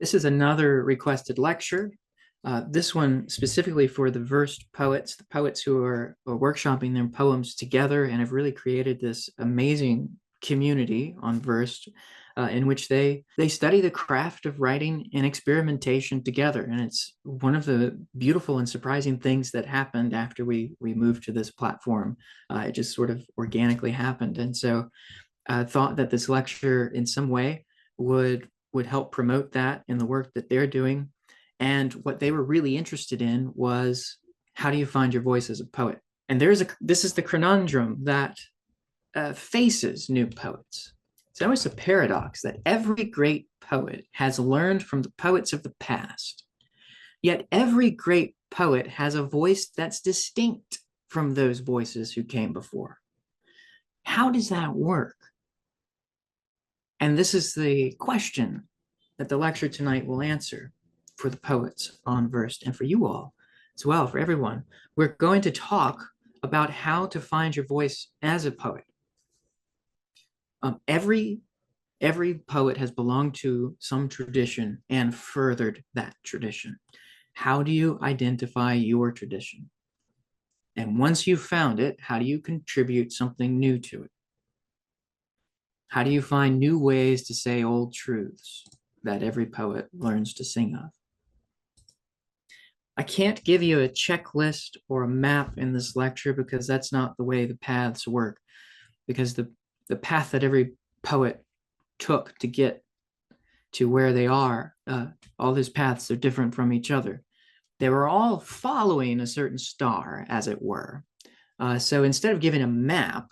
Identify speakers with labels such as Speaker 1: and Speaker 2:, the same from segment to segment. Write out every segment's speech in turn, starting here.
Speaker 1: This is another requested lecture. This one specifically for the versed poets, the poets who are workshopping their poems together and have really created this amazing community on Versed, in which they study the craft of writing and experimentation together. And it's one of the beautiful and surprising things that happened after we moved to this platform. It just sort of organically happened. And so I thought that this lecture in some way would help promote that in the work that they're doing. And what they were really interested in was, how do you find your voice as a poet? And this is the conundrum that faces new poets. It's almost a paradox that every great poet has learned from the poets of the past, yet every great poet has a voice that's distinct from those voices who came before. How does that work? And this is the question that the lecture tonight will answer for the poets on Versed, and for you all as well, for everyone. We're going to talk about how to find your voice as a poet. Every poet has belonged to some tradition and furthered that tradition. How do you identify your tradition? And once you've found it, how do you contribute something new to it? How do you find new ways to say old truths that every poet learns to sing of? I can't give you a checklist or a map in this lecture because that's not the way the paths work. Because the path that every poet took to get to where they are, all those paths are different from each other. They were all following a certain star, as it were. So instead of giving a map,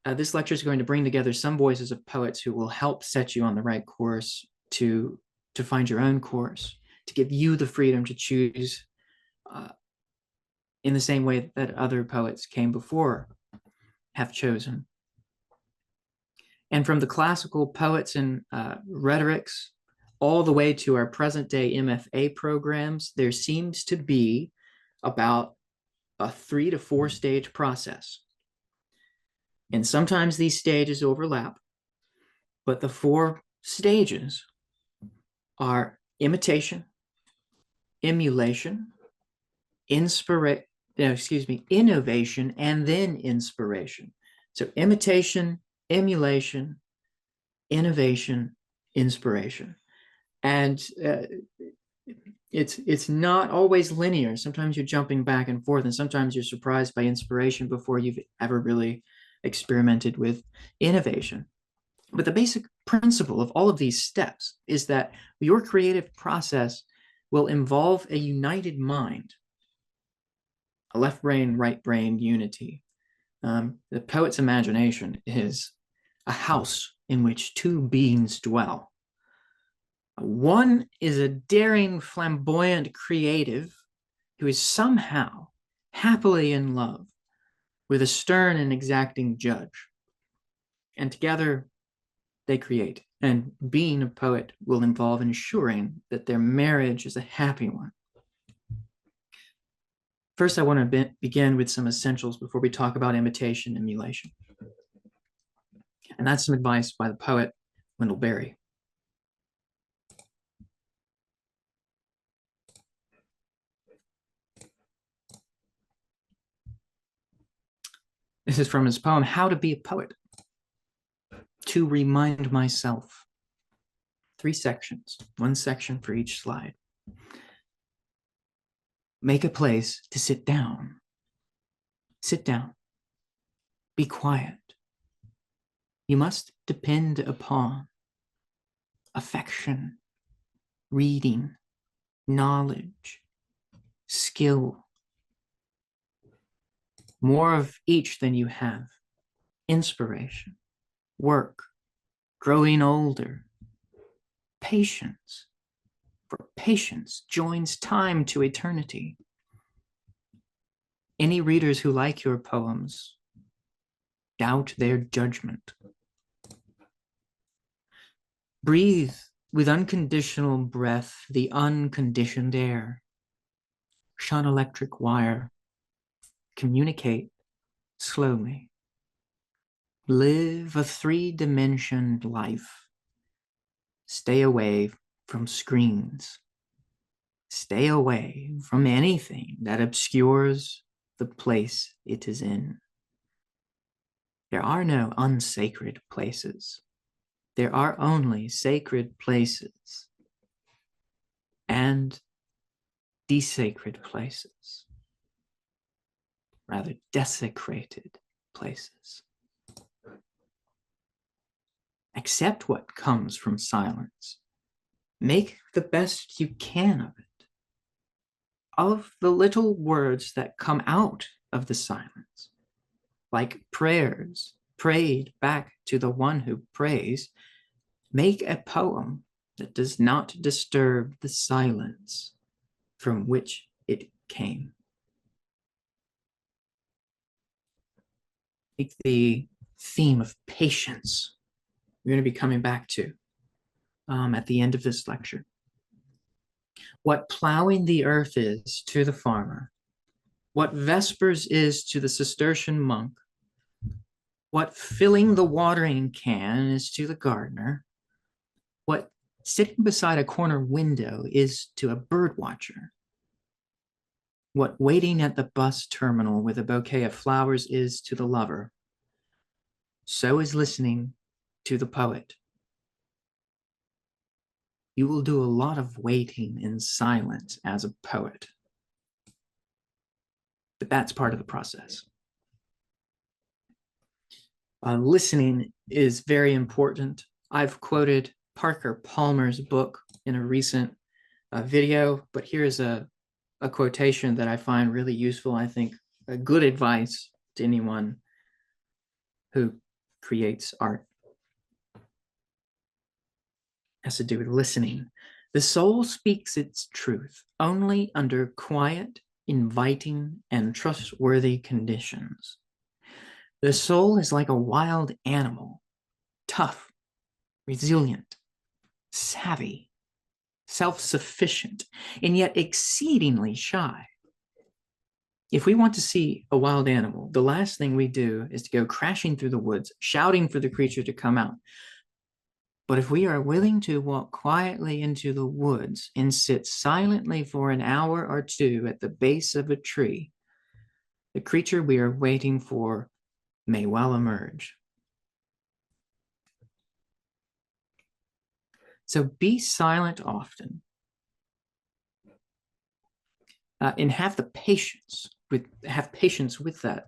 Speaker 1: this lecture is going to bring together some voices of poets who will help set you on the right course to find your own course, to give you the freedom to choose in the same way that other poets came before have chosen. And from the classical poets and rhetorics all the way to our present day MFA programs, there seems to be about a 3 to 4 stage process. And sometimes these stages overlap, but the 4 stages are imitation, emulation, innovation, and then inspiration. So imitation, emulation, innovation, inspiration. And it's not always linear. Sometimes you're jumping back and forth, and sometimes you're surprised by inspiration before you've ever really experimented with innovation. But the basic principle of all of these steps is that your creative process will involve a united mind, a left brain, right brain unity. The poet's imagination is a house in which 2 beings dwell. One is a daring, flamboyant creative who is somehow happily in love with a stern and exacting judge. And together they create. And being a poet will involve ensuring that their marriage is a happy one. First, I want to begin with some essentials before we talk about imitation and emulation. And that's some advice by the poet Wendell Berry. This is from his poem, How to Be a Poet. To remind myself. 3 sections, 1 section for each slide. Make a place to sit down. Sit down. Be quiet. You must depend upon affection, reading, knowledge, skill. More of each than you have. Inspiration, work, growing older, patience. For patience joins time to eternity. Any readers who like your poems doubt their judgment. Breathe with unconditional breath the unconditioned air. Shun electric wire. Communicate slowly. Live a 3-dimensioned life. Stay away from screens. Stay away from anything that obscures the place it is in. There are no unsacred places. There are only sacred places and desacred places, rather desecrated places. Accept what comes from silence. Make the best you can of it, of the little words that come out of the silence, like prayers prayed back to the one who prays. Make a poem that does not disturb the silence from which it came. Take the theme of patience we're going to be coming back to at the end of this lecture. What plowing the earth is to the farmer, what vespers is to the Cistercian monk, what filling the watering can is to the gardener, what sitting beside a corner window is to a bird watcher, what waiting at the bus terminal with a bouquet of flowers is to the lover, so is listening to the poet. You will do a lot of waiting in silence as a poet, but that's part of the process. Listening is very important. I've quoted Parker Palmer's book in a recent video, but here's a quotation that I find really useful. I think a good advice to anyone who creates art. It has to do with listening. The soul speaks its truth only under quiet, inviting, and trustworthy conditions. The soul is like a wild animal, tough, resilient, savvy, self-sufficient, and yet exceedingly shy. If we want to see a wild animal, the last thing we do is to go crashing through the woods, shouting for the creature to come out. But if we are willing to walk quietly into the woods and sit silently for an hour or two at the base of a tree, the creature we are waiting for may well emerge. So be silent often, and have patience with that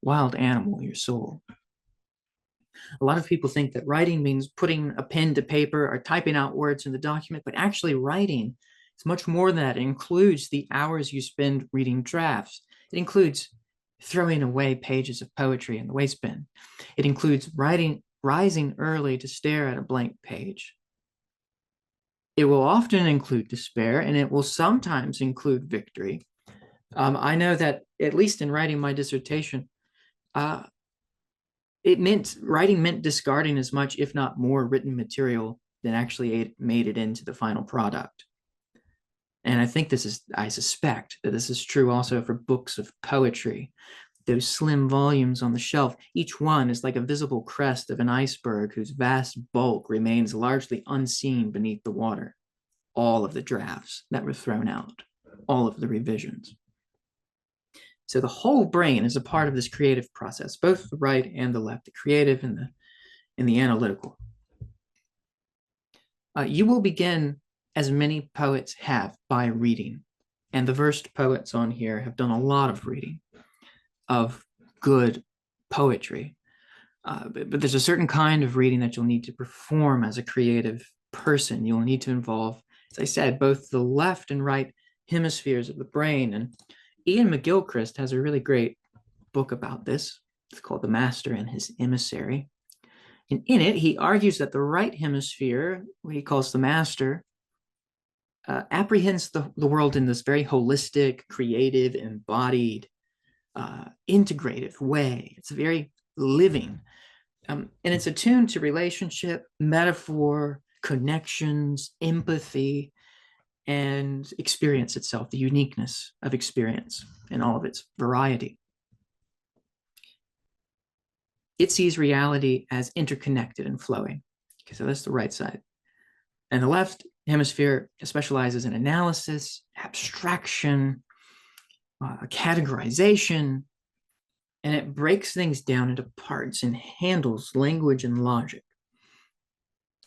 Speaker 1: wild animal, your soul. A lot of people think that writing means putting a pen to paper or typing out words in the document, but actually writing is much more than that. It includes the hours you spend reading drafts. It includes throwing away pages of poetry in the waste bin. It includes rising early to stare at a blank page. It will often include despair, and it will sometimes include victory. I know that, at least in writing my dissertation, writing meant discarding as much, if not more, written material than actually made it into the final product. And I suspect that this is true also for books of poetry. Those slim volumes on the shelf, each one is like a visible crest of an iceberg whose vast bulk remains largely unseen beneath the water. All of the drafts that were thrown out, all of the revisions. So the whole brain is a part of this creative process, both the right and the left, the creative and the analytical. You will begin, as many poets have, by reading. And the versed poets on here have done a lot of reading of good poetry. But there's a certain kind of reading that you'll need to perform as a creative person. You'll need to involve, as I said, both the left and right hemispheres of the brain. And Ian McGilchrist has a really great book about this. It's called The Master and His Emissary. And in it, he argues that the right hemisphere, what he calls the master, apprehends the world in this very holistic, creative, embodied, integrative way. It's very living. And it's attuned to relationship, metaphor, connections, empathy, and experience itself, the uniqueness of experience in all of its variety. It sees reality as interconnected and flowing. Okay, so that's the right side. And the left hemisphere specializes in analysis, abstraction, categorization, and it breaks things down into parts and handles language and logic.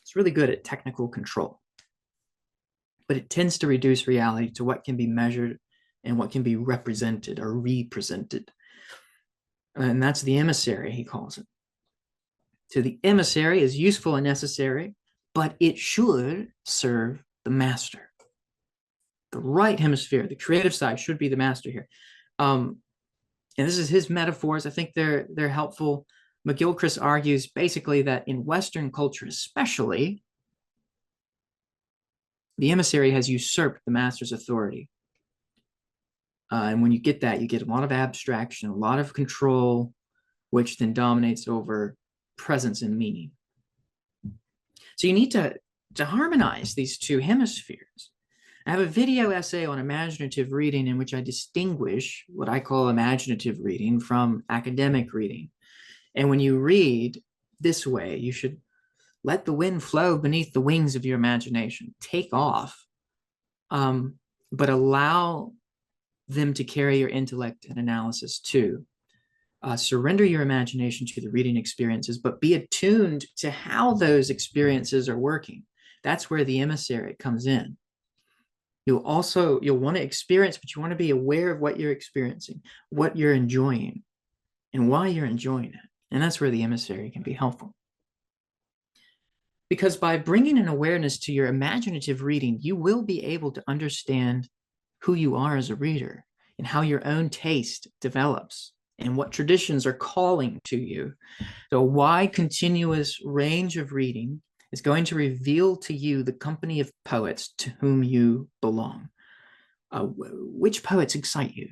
Speaker 1: It's really good at technical control, but it tends to reduce reality to what can be measured and what can be represented or represented. And that's the emissary, he calls it. So the emissary is useful and necessary, but it should serve the master. The right hemisphere, the creative side, should be the master here. And this is his metaphors. I think they're helpful. McGilchrist argues basically that in Western culture, especially, the emissary has usurped the master's authority. And when you get that, you get a lot of abstraction, a lot of control, which then dominates over presence and meaning. So you need to harmonize these two hemispheres. I have a video essay on imaginative reading in which I distinguish what I call imaginative reading from academic reading. And when you read this way, you should let the wind flow beneath the wings of your imagination. Take off, but allow them to carry your intellect and analysis too. Surrender your imagination to the reading experiences, but be attuned to how those experiences are working. That's where the emissary comes in. You'll want to experience, but you want to be aware of what you're experiencing, what you're enjoying, and why you're enjoying it. And that's where the emissary can be helpful. Because by bringing an awareness to your imaginative reading, you will be able to understand who you are as a reader and how your own taste develops and what traditions are calling to you. So a wide, continuous range of reading is going to reveal to you the company of poets to whom you belong. Which poets excite you?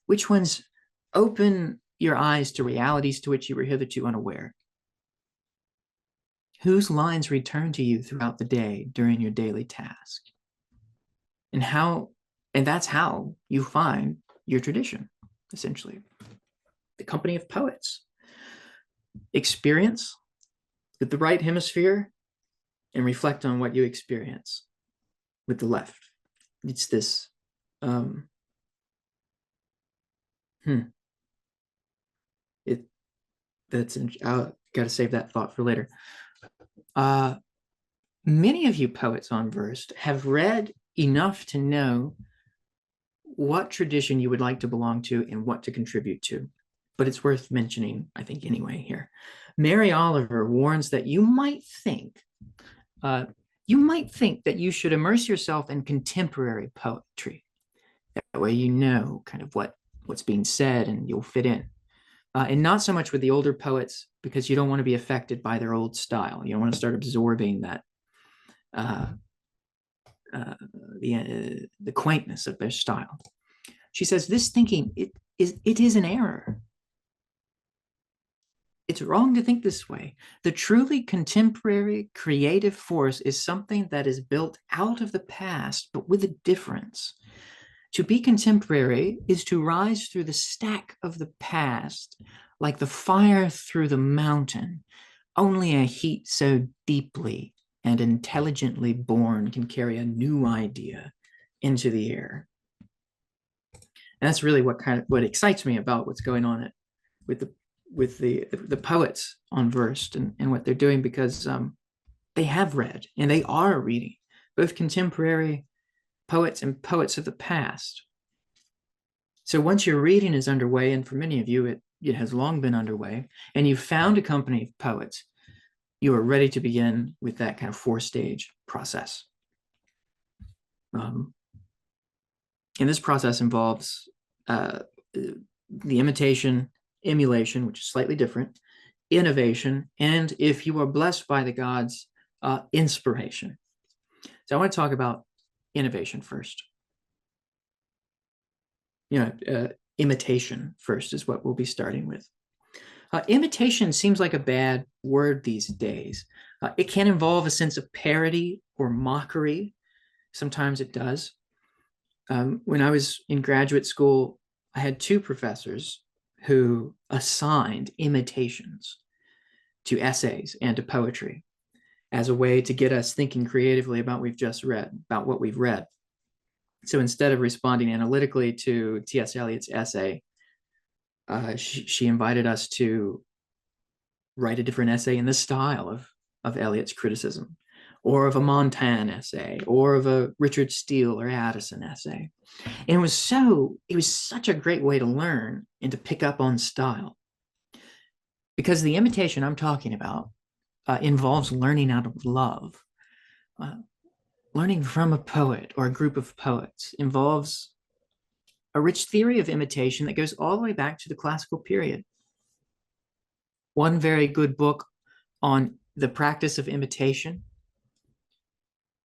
Speaker 1: Which ones open your eyes to realities to which you were hitherto unaware? Whose lines return to you throughout the day during your daily task? And that's how you find your tradition, essentially. The company of poets. Experience with the right hemisphere and reflect on what you experience with the left. It's this I'll gotta save that thought for later. Many of you poets on Versed have read enough to know what tradition you would like to belong to and what to contribute to, but it's worth mentioning, I think, anyway here. Mary Oliver warns that you might think that you should immerse yourself in contemporary poetry. That way you know kind of what's being said and you'll fit in. And not so much with the older poets, because you don't want to be affected by their old style. You don't want to start absorbing that the quaintness of their style. She says this thinking it is an error. It's wrong to think this way. The truly contemporary creative force is something that is built out of the past, but with a difference. To be contemporary is to rise through the stack of the past, like the fire through the mountain. Only a heat so deeply and intelligently born can carry a new idea into the air. And that's really what excites me about what's going on with the poets on Versed and what they're doing, because they have read and they are reading both contemporary poets and poets of the past. So once your reading is underway, and for many of you it has long been underway, and you've found a company of poets, you are ready to begin with that kind of 4-stage process. And this process involves the imitation, emulation, which is slightly different, innovation, and if you are blessed by the gods, inspiration. So I want to talk about innovation first. Imitation first is what we'll be starting with. Imitation seems like a bad word these days. It can involve a sense of parody or mockery. Sometimes it does. When I was in graduate school, I had 2 professors who assigned imitations to essays and to poetry. as a way to get us thinking creatively about what we've read. So instead of responding analytically to T.S. Eliot's essay, she invited us to write a different essay in the style of Eliot's criticism, or of a Montaigne essay, or of a Richard Steele or Addison essay. And it was such a great way to learn and to pick up on style. Because the imitation I'm talking about involves learning out of love. Learning from a poet or a group of poets involves a rich theory of imitation that goes all the way back to the classical period. One very good book on the practice of imitation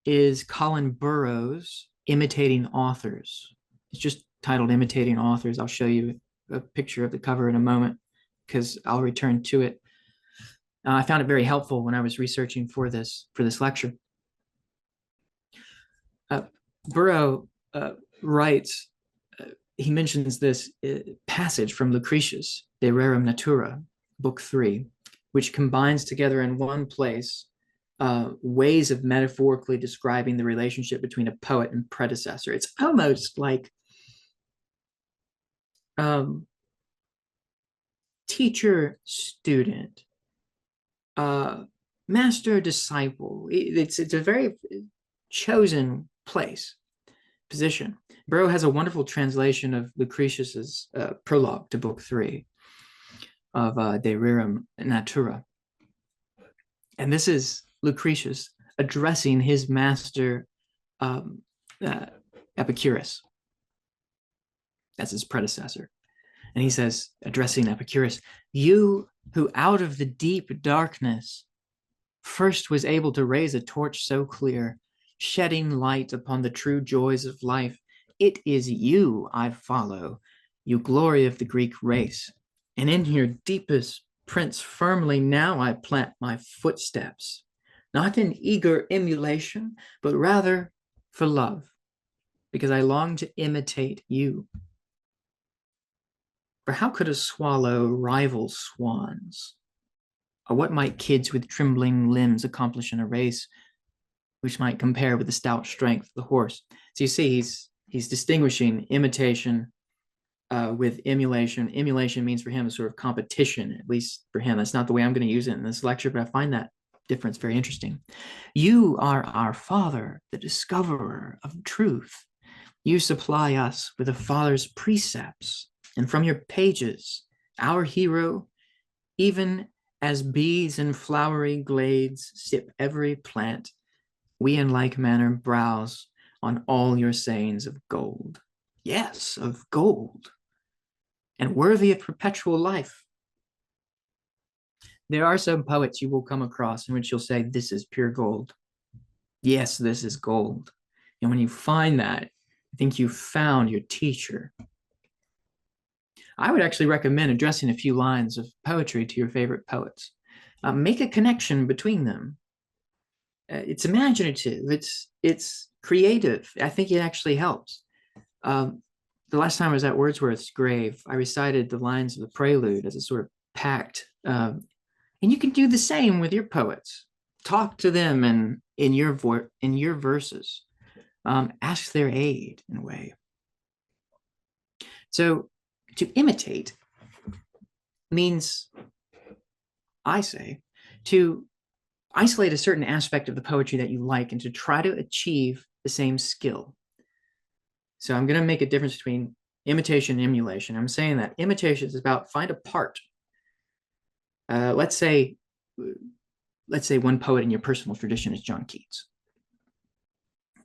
Speaker 1: is Colin Burrows' Imitating Authors. It's just titled Imitating Authors. I'll show you a picture of the cover in a moment because I'll return to it. I found it very helpful when I was researching for this lecture. Burrow writes, he mentions this passage from Lucretius, De Rerum Natura, Book 3, which combines together in one place ways of metaphorically describing the relationship between a poet and predecessor. It's almost like teacher student, master disciple. It's a very chosen position. Burrow has a wonderful translation of Lucretius's prologue to Book 3 of De Rerum Natura. And this is Lucretius addressing his master Epicurus. That's his predecessor. And he says, addressing Epicurus, "You who out of the deep darkness first was able to raise a torch so clear, shedding light upon the true joys of life, it is you I follow, you glory of the Greek race. And in your deepest prints firmly now I plant my footsteps, not in eager emulation, but rather for love, because I long to imitate you. For how could a swallow rival swans? Or what might kids with trembling limbs accomplish in a race which might compare with the stout strength of the horse?" So you see, he's distinguishing imitation with emulation. Emulation means for him a sort of competition, at least for him. That's not the way I'm going to use it in this lecture, but I find that difference very interesting. "You are our Father, the discoverer of truth. You supply us with a father's precepts, and from your pages, our hero, even as bees in flowery glades sip every plant, we in like manner browse on all your sayings of gold." Yes, of gold, and worthy of perpetual life. There are some poets you will come across in which you'll say, "This is pure gold." Yes, this is gold. And when you find that, I think you've found your teacher. I would actually recommend addressing a few lines of poetry to your favorite poets. Make a connection between them. It's imaginative. It's creative. I think it actually helps. The last time I was at Wordsworth's grave, I recited the lines of the prelude as a sort of pact. And you can do the same with your poets. Talk to them in your verses. Ask their aid in a way. So to imitate means, I say, to isolate a certain aspect of the poetry that you like and to try to achieve the same skill. So I'm going to make a difference between imitation and emulation. I'm saying that imitation is about find a part. Let's say one poet in your personal tradition is John Keats.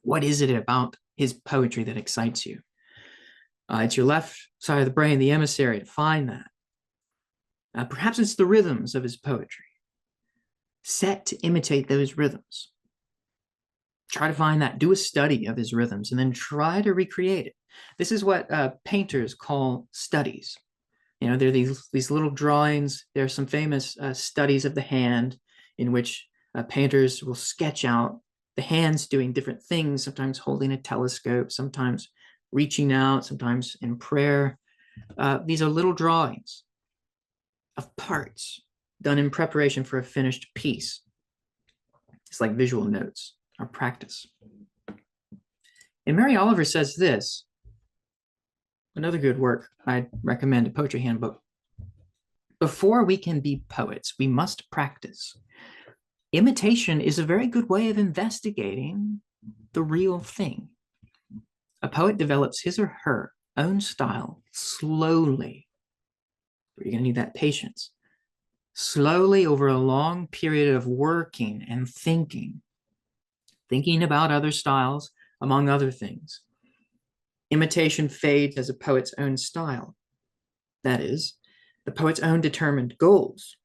Speaker 1: What is it about his poetry that excites you? It's your left side of the brain, the emissary, to find that. Perhaps it's the rhythms of his poetry. Set to imitate those rhythms. Try to find that. Do a study of his rhythms and then try to recreate it. This is what painters call studies. You know, there are these little drawings. There are some famous studies of the hand in which painters will sketch out the hands doing different things, sometimes holding a telescope, sometimes reaching out, sometimes in prayer. These are little drawings of parts done in preparation for a finished piece. It's like visual notes or practice. And Mary Oliver says this, another good work I'd recommend, a poetry handbook. Before we can be poets, we must practice. Imitation is a very good way of investigating the real thing. A poet develops his or her own style slowly. You're going to need that patience. Slowly over a long period of working and thinking about other styles, among other things. Imitation fades as a poet's own style. That is, the poet's own determined goals,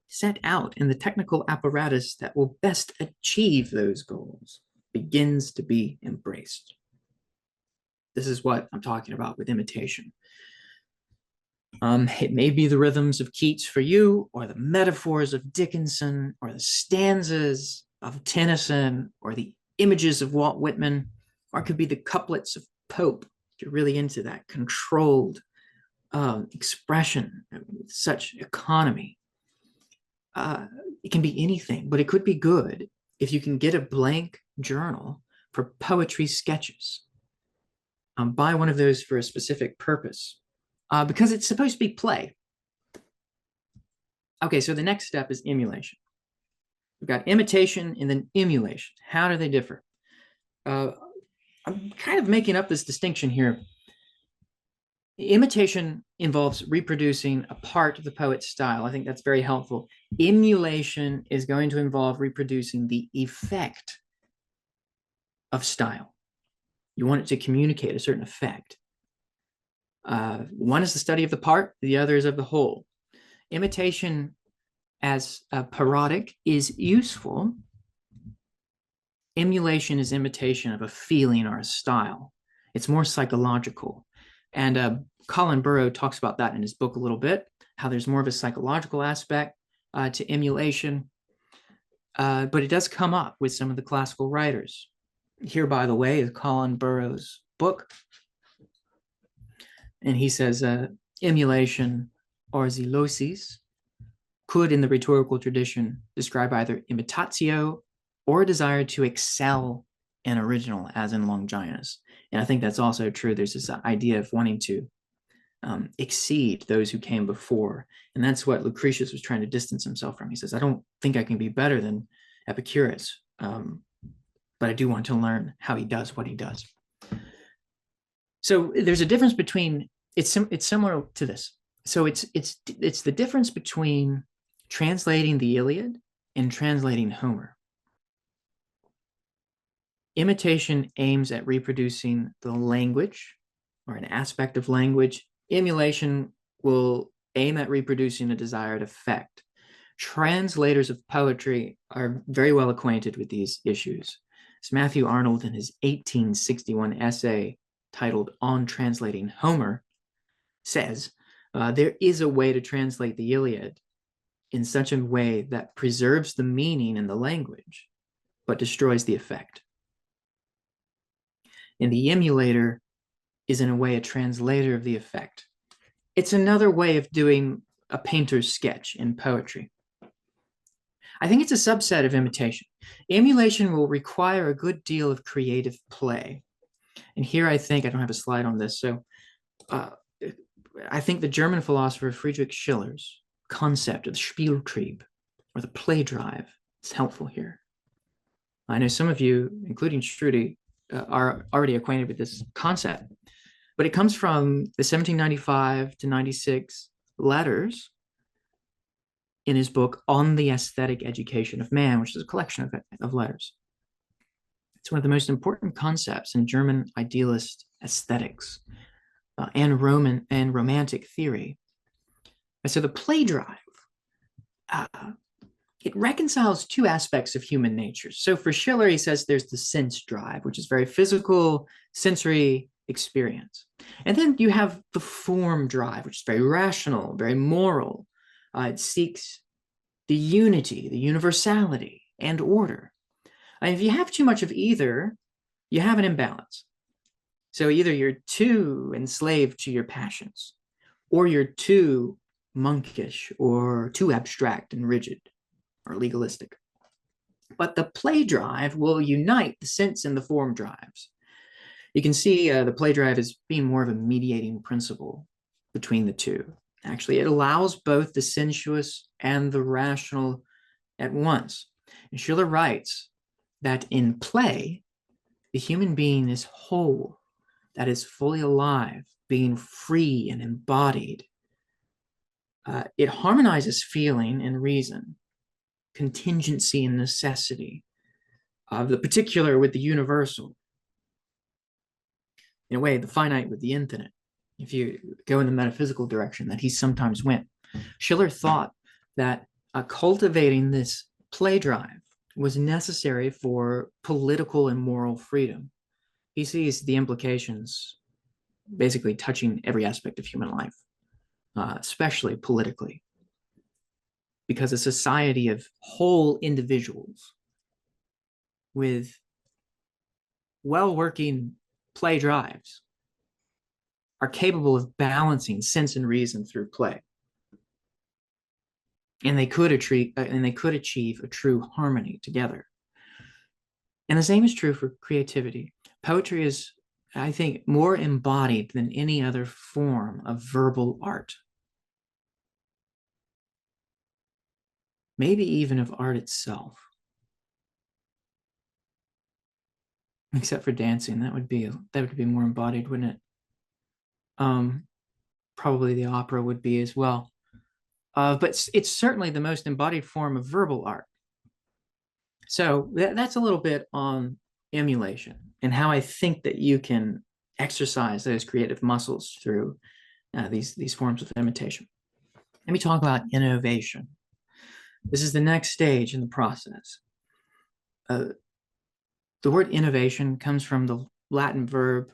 Speaker 1: set out in the technical apparatus that will best achieve those goals, begins to be embraced. This is what I'm talking about with imitation. It may be the rhythms of Keats for you, or the metaphors of Dickinson, or the stanzas of Tennyson, or the images of Walt Whitman, or it could be the couplets of Pope. If you're really into that controlled expression with such economy. It can be anything, but it could be good if you can get a blank journal for poetry sketches. Buy one of those for a specific purpose, because it's supposed to be play. Okay, so the next step is emulation. We've got imitation and then emulation. How do they differ? I'm kind of making up this distinction here. Imitation involves reproducing a part of the poet's style. I think that's very helpful. Emulation is going to involve reproducing the effect of style. You want it to communicate a certain effect. One is the study of the part, the other is of the whole. Imitation as parodic is useful. Emulation is imitation of a feeling or a style. It's more psychological. And Colin Burrow talks about that in his book a little bit, how there's more of a psychological aspect to emulation. But it does come up with some of the classical writers. Here, by the way, is Colin Burrow's book. And he says, emulation or zeulosis could, in the rhetorical tradition, describe either imitatio or a desire to excel an original, as in Longinus. And I think that's also true. There's this idea of wanting to exceed those who came before. And that's what Lucretius was trying to distance himself from. He says, I don't think I can be better than Epicurus, but I do want to learn how he does what he does. So there's a difference between, it's similar to this. So it's the difference between translating the Iliad and translating Homer. Imitation aims at reproducing the language or an aspect of language. Emulation will aim at reproducing a desired effect. Translators of poetry are very well acquainted with these issues. As Matthew Arnold, in his 1861 essay titled On Translating Homer, says, there is a way to translate the Iliad in such a way that preserves the meaning in the language, but destroys the effect. And the emulator is, in a way, a translator of the effect. It's another way of doing a painter's sketch in poetry. I think it's a subset of imitation. Emulation will require a good deal of creative play. And here I think, I don't have a slide on this, so I think the German philosopher Friedrich Schiller's concept of the Spieltrieb, or the play drive, is helpful here. I know some of you, including Strudy, are already acquainted with this concept, but it comes from the 1795 to 96 letters in his book On the Aesthetic Education of Man, which is a collection of letters. It's one of the most important concepts in German idealist aesthetics and romantic theory. And so the play drive, it reconciles two aspects of human nature. So for Schiller, he says there's the sense drive, which is very physical, sensory experience. And then you have the form drive, which is very rational, very moral. It seeks the unity, the universality, and order. And if you have too much of either, you have an imbalance. So either you're too enslaved to your passions, or you're too monkish, or too abstract and rigid, or legalistic. But the play drive will unite the sense and the form drives. You can see the play drive as being more of a mediating principle between the two. Actually, it allows both the sensuous and the rational at once. And Schiller writes that in play, the human being is whole, that is fully alive, being free and embodied. It harmonizes feeling and reason, contingency and necessity, the particular with the universal. In a way, the finite with the infinite, if you go in the metaphysical direction that he sometimes went. Schiller thought that cultivating this play drive was necessary for political and moral freedom. He sees the implications basically touching every aspect of human life, especially politically, because a society of whole individuals with well-working play drives are capable of balancing sense and reason through play. And they could achieve a true harmony together. And the same is true for creativity. Poetry is, I think, more embodied than any other form of verbal art. Maybe even of art itself. Except for dancing, that would be more embodied, wouldn't it? Probably the opera would be as well. But it's certainly the most embodied form of verbal art. So that's a little bit on emulation and how I think that you can exercise those creative muscles through these forms of imitation. Let me talk about innovation. This is the next stage in the process. The word innovation comes from the Latin verb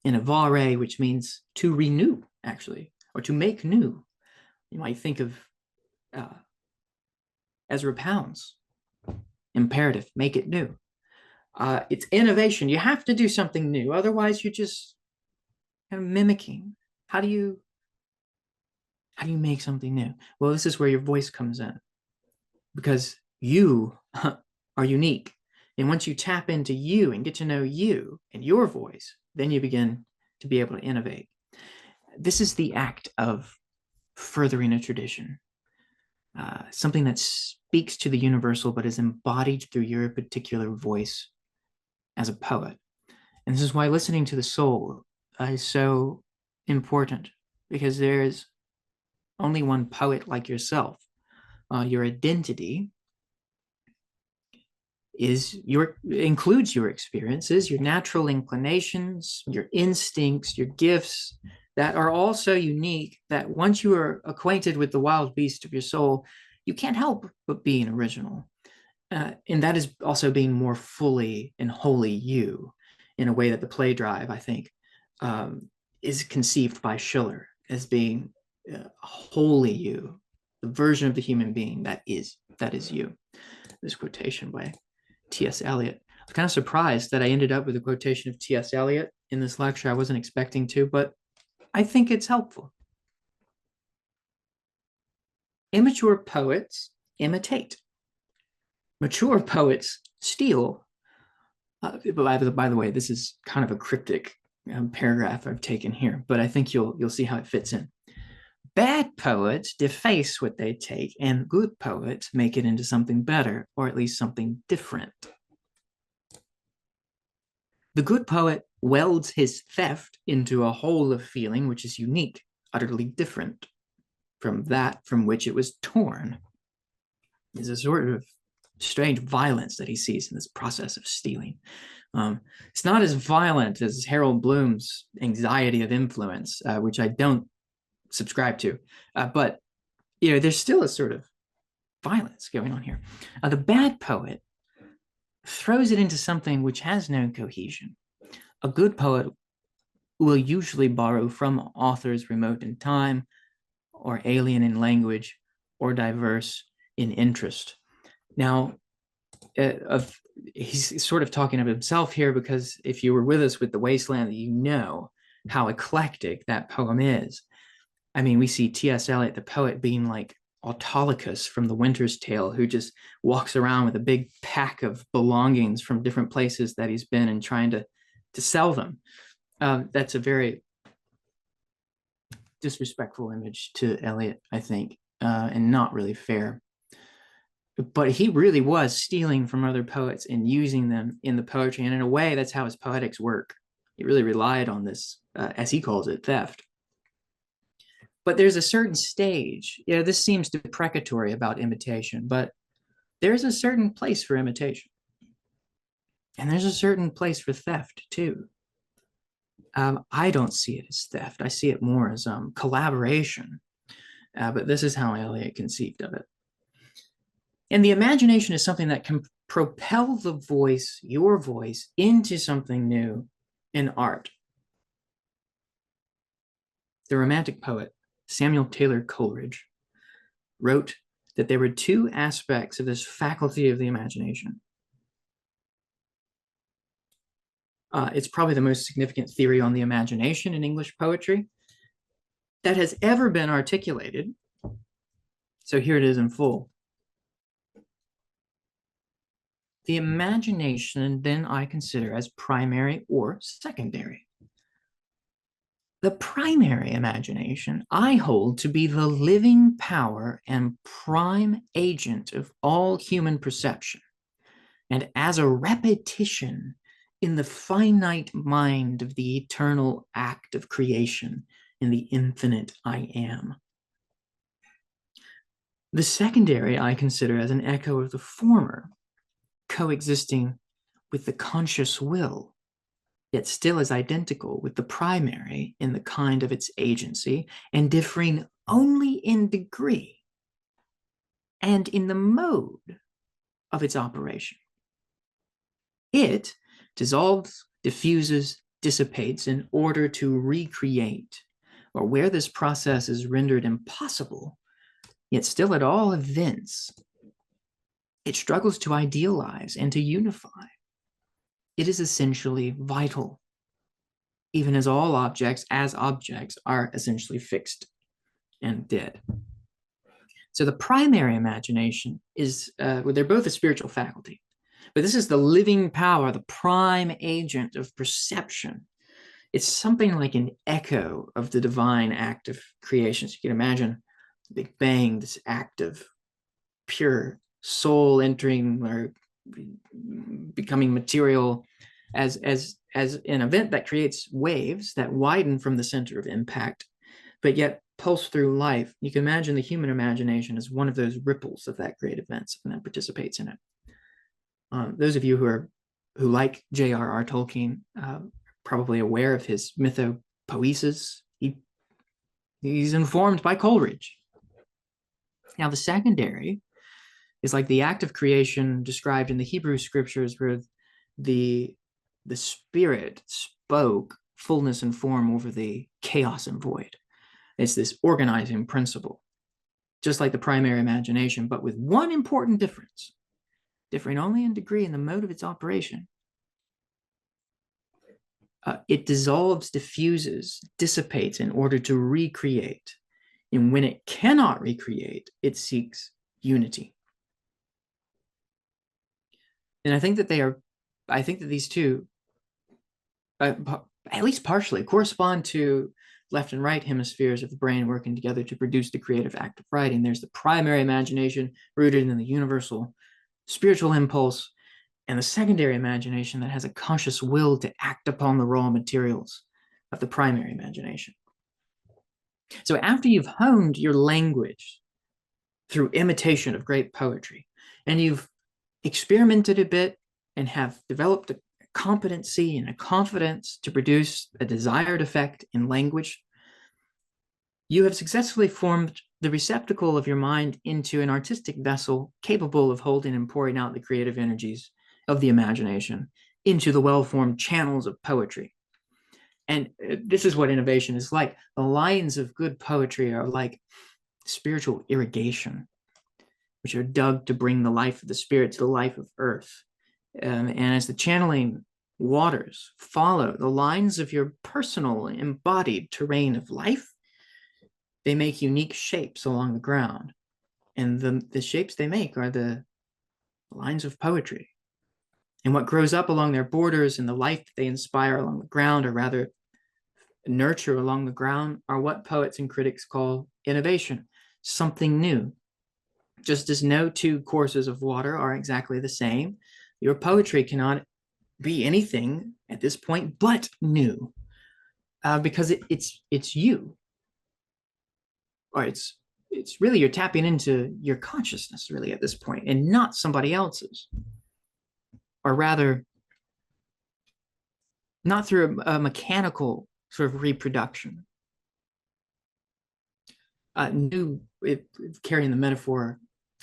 Speaker 1: innovare, which means to renew, actually, or to make new. You might think of Ezra Pound's imperative, make it new. It's innovation. You have to do something new. Otherwise, you're just kind of mimicking. How do you make something new? Well, this is where your voice comes in, because you are unique. And once you tap into you and get to know you and your voice, then you begin to be able to innovate. This is the act of furthering a tradition, something that speaks to the universal but is embodied through your particular voice as a poet. And this is why listening to the soul is so important, because there's only one poet like yourself. Your identity includes your experiences, your natural inclinations, your instincts, your gifts that are all so unique that once you are acquainted with the wild beast of your soul, you can't help but be an original. And that is also being more fully and wholly you, in a way that the play drive, I think, is conceived by Schiller as being wholly you, the version of the human being that is you. This quotation by T.S. Eliot. I was kind of surprised that I ended up with a quotation of T.S. Eliot in this lecture. I wasn't expecting to, but I think it's helpful. Immature poets imitate. Mature poets steal. By the way, this is kind of a cryptic paragraph I've taken here, but I think you'll see how it fits in. Bad poets deface what they take, and good poets make it into something better, or at least something different. The good poet welds his theft into a whole of feeling which is unique, utterly different from that from which it was torn. There's a sort of strange violence that he sees in this process of stealing. It's not as violent as Harold Bloom's anxiety of influence, which I don't subscribe to, but there's still a sort of violence going on here. The bad poet throws it into something which has no cohesion. A good poet will usually borrow from authors remote in time, or alien in language, or diverse in interest. Now, he's sort of talking of himself here, because if you were with us with The Wasteland, you know how eclectic that poem is. I mean, we see T.S. Eliot, the poet, being like Autolycus from The Winter's Tale, who just walks around with a big pack of belongings from different places that he's been and trying to sell them. That's a very disrespectful image to Eliot, I think, and not really fair. But he really was stealing from other poets and using them in the poetry. And in a way, that's how his poetics work. He really relied on this, as he calls it, theft. But there's a certain stage, this seems deprecatory about imitation, but there's a certain place for imitation. And there's a certain place for theft too. I don't see it as theft. I see it more as collaboration. But this is how Eliot conceived of it. And the imagination is something that can propel the voice, your voice, into something new in art. The Romantic poet Samuel Taylor Coleridge wrote that there were two aspects of this faculty of the imagination. It's probably the most significant theory on the imagination in English poetry that has ever been articulated. So here it is in full. The imagination then I consider as primary or secondary. The primary imagination I hold to be the living power and prime agent of all human perception, and as a repetition in the finite mind of the eternal act of creation in the infinite I am. The secondary I consider as an echo of the former, coexisting with the conscious will, yet still is identical with the primary in the kind of its agency and differing only in degree and in the mode of its operation. It dissolves, diffuses, dissipates in order to recreate, or where this process is rendered impossible, yet still at all events, it struggles to idealize and to unify. It is essentially vital, even as all objects, are essentially fixed and dead. So the primary imagination is, they're both a spiritual faculty, but this is the living power, the prime agent of perception. It's something like an echo of the divine act of creation. So you can imagine the Big Bang, this act of pure soul entering or becoming material as an event that creates waves that widen from the center of impact, but yet pulse through life. You can imagine the human imagination as one of those ripples of that great event and that participates in it. Those of you who like J.R.R. Tolkien probably aware of his mythopoesis. He's informed by Coleridge. Now, the secondary is like the act of creation described in the Hebrew scriptures, where the spirit spoke fullness and form over the chaos and void. It's this organizing principle, just like the primary imagination, but with one important difference, differing only in degree and the mode of its operation. It dissolves, diffuses, dissipates in order to recreate. And when it cannot recreate, it seeks unity. And I think that these two, at least partially, correspond to left and right hemispheres of the brain working together to produce the creative act of writing. There's the primary imagination rooted in the universal spiritual impulse, and the secondary imagination that has a conscious will to act upon the raw materials of the primary imagination. So after you've honed your language through imitation of great poetry, and you've experimented a bit and have developed a competency and a confidence to produce a desired effect in language, you have successfully formed the receptacle of your mind into an artistic vessel capable of holding and pouring out the creative energies of the imagination into the well-formed channels of poetry. And this is what innovation is like. The lines of good poetry are like spiritual irrigation, which are dug to bring the life of the spirit to the life of earth. And as the channeling waters follow the lines of your personal embodied terrain of life, they make unique shapes along the ground. And the shapes they make are the lines of poetry. And what grows up along their borders and the life that they inspire along the ground, or rather nurture along the ground, are what poets and critics call innovation, something new. Just as no two courses of water are exactly the same, your poetry cannot be anything at this point but new, because it's you, or it's really you're tapping into your consciousness really at this point, and not somebody else's, or rather, not through a mechanical sort of reproduction. New, carrying the metaphor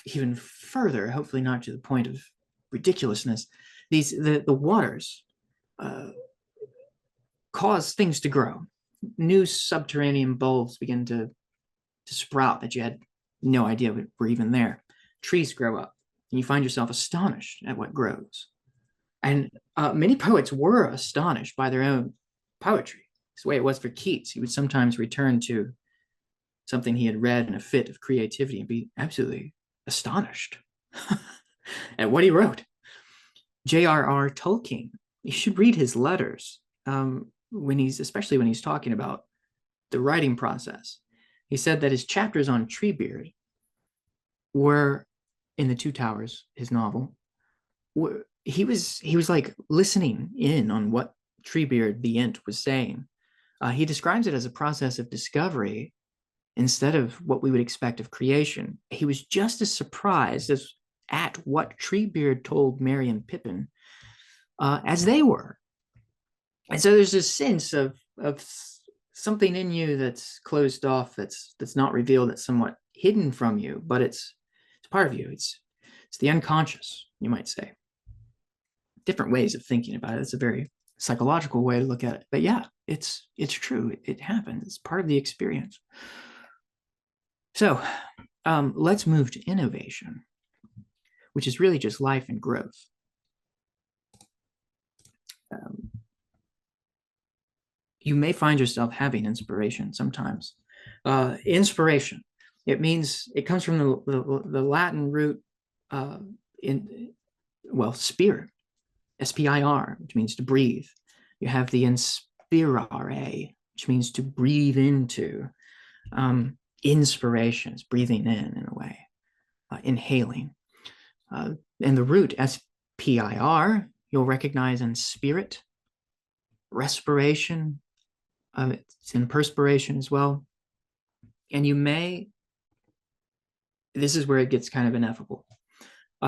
Speaker 1: even further, hopefully not to the point of ridiculousness. The waters cause things to grow. New subterranean bulbs begin to sprout that you had no idea were even there. Trees grow up, and you find yourself astonished at what grows. And many poets were astonished by their own poetry. It's the way it was for Keats. He would sometimes return to something he had read in a fit of creativity and be absolutely astonished at what he wrote. J.R.R. Tolkien, you should read his letters, especially when he's talking about the writing process. He said that his chapters on Treebeard were in The Two Towers, his novel. He was like listening in on what Treebeard the Ent was saying. He describes it as a process of discovery instead of what we would expect of creation. He was just as surprised at what Treebeard told Merry and Pippin as they were. And so there's this sense of something in you that's closed off, that's not revealed, that's somewhat hidden from you, but it's part of you. It's the unconscious, you might say. Different ways of thinking about it. It's a very psychological way to look at it. But yeah, it's true. It happens. It's part of the experience. So let's move to innovation, which is really just life and growth. You may find yourself having inspiration sometimes. Inspiration, it comes from the Latin root spir, S-P-I-R, which means to breathe. You have the inspirare, which means to breathe into. Inspiration is breathing in a way, inhaling. And the root, S-P-I-R, you'll recognize in spirit, respiration, it's in perspiration as well. And this is where it gets kind of ineffable.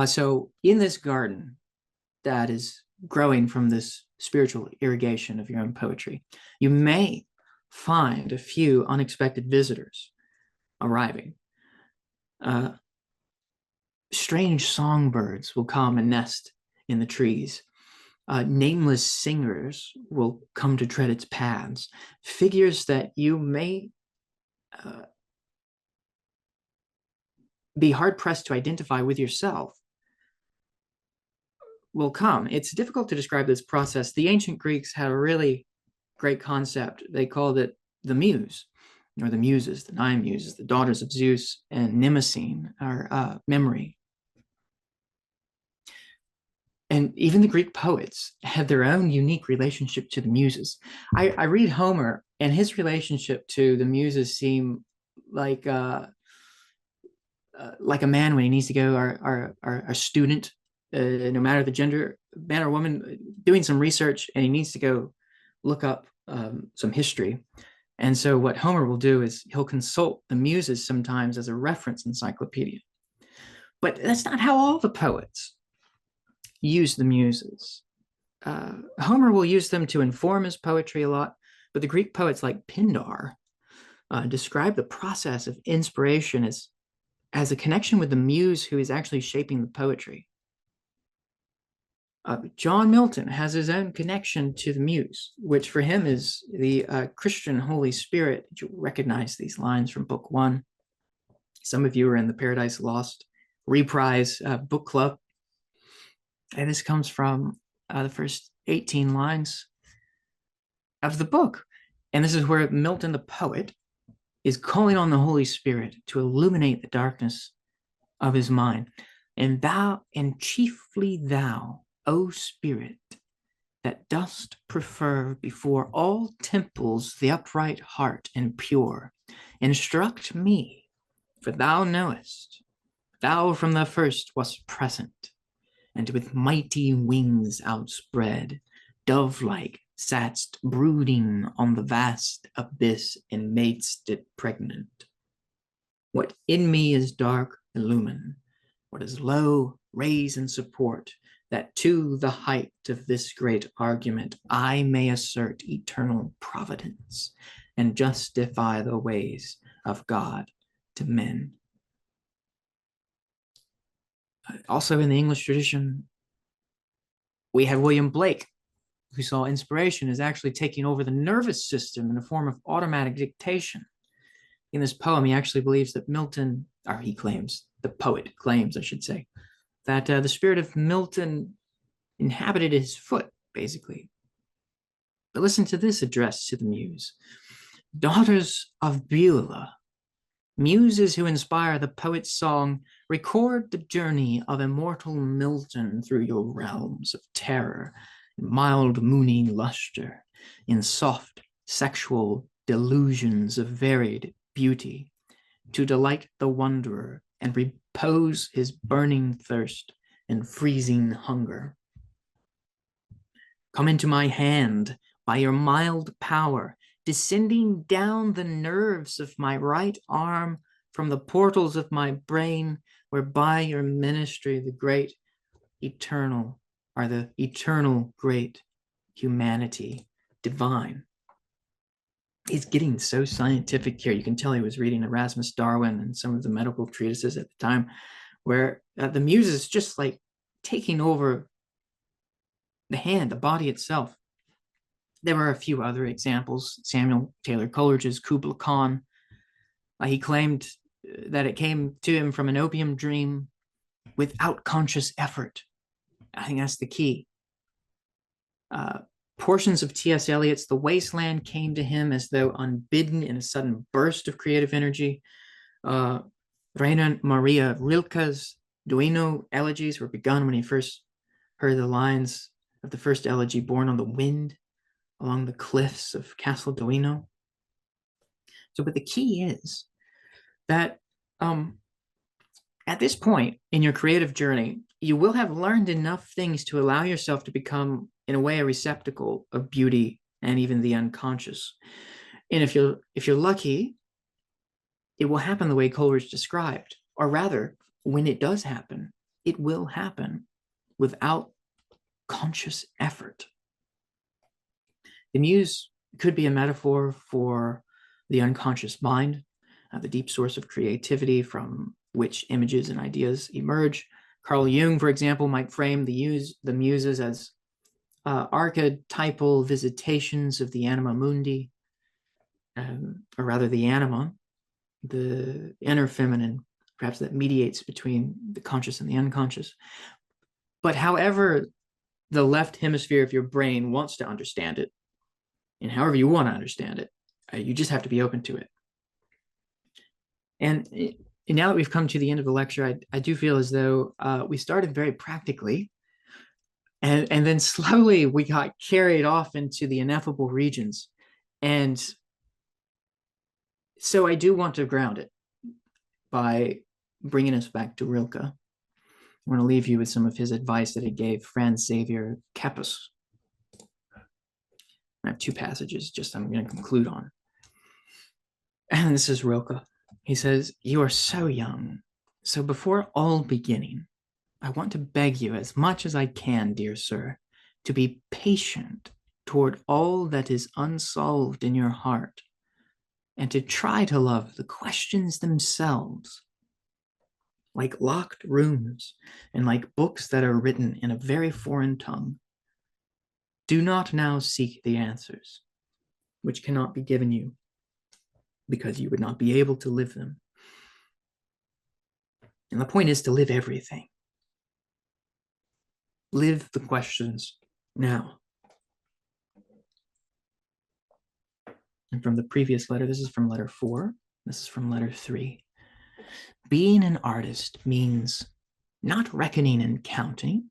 Speaker 1: So in this garden that is growing from this spiritual irrigation of your own poetry, you may find a few unexpected visitors arriving. Strange songbirds will come and nest in the trees. Nameless singers will come to tread its paths. Figures that you may be hard-pressed to identify with yourself will come. It's difficult to describe this process. The ancient Greeks had a really great concept. They called it the muse, or the muses, the 9 muses, the daughters of Zeus and Mnemosyne, or memory. And even the Greek poets had their own unique relationship to the muses. I read Homer, and his relationship to the muses seem like a man when he needs to go, or a student, no matter the gender, man or woman, doing some research, and he needs to go look up some history. And so what Homer will do is he'll consult the muses sometimes as a reference encyclopedia. But that's not how all the poets use the muses. Homer will use them to inform his poetry a lot, but the Greek poets like Pindar describe the process of inspiration as a connection with the muse who is actually shaping the poetry. John Milton has his own connection to the muse, which for him is the Christian Holy Spirit. You recognize these lines from book 1. Some of you are in the Paradise Lost reprise book club. And this comes from the first 18 lines of the book. And this is where Milton the poet is calling on the Holy Spirit to illuminate the darkness of his mind. And thou, and chiefly thou, O Spirit, that dost prefer before all temples the upright heart and pure, instruct me, for thou knowest, thou from the first wast present, and with mighty wings outspread, dove-like satst brooding on the vast abyss and madest it pregnant. What in me is dark, illumine. What is low, raise and support, that to the height of this great argument I may assert eternal providence and justify the ways of God to men. Also in the English tradition, we have William Blake, who saw inspiration as actually taking over the nervous system in the form of automatic dictation. In this poem, he actually believes that Milton, or he claims, the poet claims, I should say, that the spirit of Milton inhabited his foot, basically. But listen to this address to the muse. Daughters of Beulah, muses who inspire the poet's song, record the journey of immortal Milton through your realms of terror, mild mooning luster, in soft sexual delusions of varied beauty, to delight the wanderer and repose his burning thirst and freezing hunger. Come into my hand by your mild power, descending down the nerves of my right arm from the portals of my brain, where by your ministry the great eternal are the eternal great humanity divine. He's getting so scientific here. You can tell he was reading Erasmus Darwin and some of the medical treatises at the time, where the muse is just like taking over the hand, the body itself. There were a few other examples. Samuel Taylor Coleridge's Kubla Khan. He claimed that it came to him from an opium dream without conscious effort. I think that's the key. Portions of T.S. Eliot's The Wasteland came to him as though unbidden in a sudden burst of creative energy. Rainer Maria Rilke's Duino elegies were begun when he first heard the lines of the first elegy, Born on the Wind, along the cliffs of Castle Duino. So, but the key is that at this point in your creative journey, you will have learned enough things to allow yourself to become, in a way, a receptacle of beauty and even the unconscious. And if you're lucky, it will happen the way Coleridge described, or rather, when it does happen, it will happen without conscious effort. The muse could be a metaphor for the unconscious mind, the deep source of creativity from which images and ideas emerge. Carl Jung, for example, might frame the muses as archetypal visitations of the anima mundi, or rather the anima, the inner feminine, perhaps that mediates between the conscious and the unconscious. But however the left hemisphere of your brain wants to understand it, and however you want to understand it, you just have to be open to it. And now that we've come to the end of the lecture, I do feel as though we started very practically, and then slowly we got carried off into the ineffable regions. And so I do want to ground it by bringing us back to Rilke. I want to leave you with some of his advice that he gave Franz Xavier Kepis. I have two passages just I'm going to conclude on. And this is Rilke. He says, "You are so young, so before all beginning, I want to beg you as much as I can, dear sir, to be patient toward all that is unsolved in your heart, and to try to love the questions themselves, like locked rooms and like books that are written in a very foreign tongue. Do not now seek the answers, which cannot be given you, because you would not be able to live them. And the point is to live everything. Live the questions now." And from the previous letter, this is from letter 4. This is from letter 3. Being an artist means not reckoning and counting,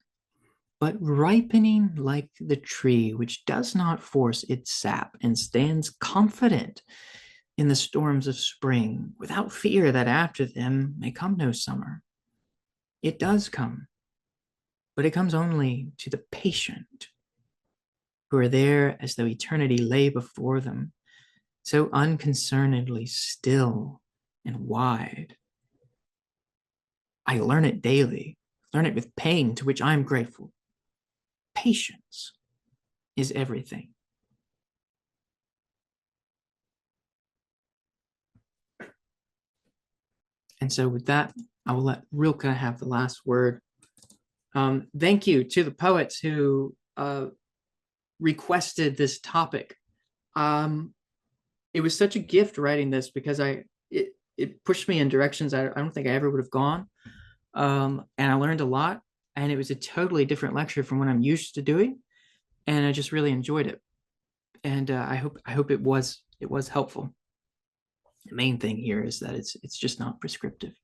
Speaker 1: but ripening like the tree which does not force its sap and stands confident in the storms of spring without fear that after them may come no summer. It does come, but it comes only to the patient who are there as though eternity lay before them, so unconcernedly still and wide. I learn it daily, learn it with pain to which I am grateful. Patience is everything. And so, with that, I will let Rilke have the last word. Thank you to the poets who requested this topic. It was such a gift writing this because it pushed me in directions I don't think I ever would have gone. And I learned a lot, and it was a totally different lecture from what I'm used to doing, and I just really enjoyed it. And I hope it was helpful. The main thing here is that it's just not prescriptive.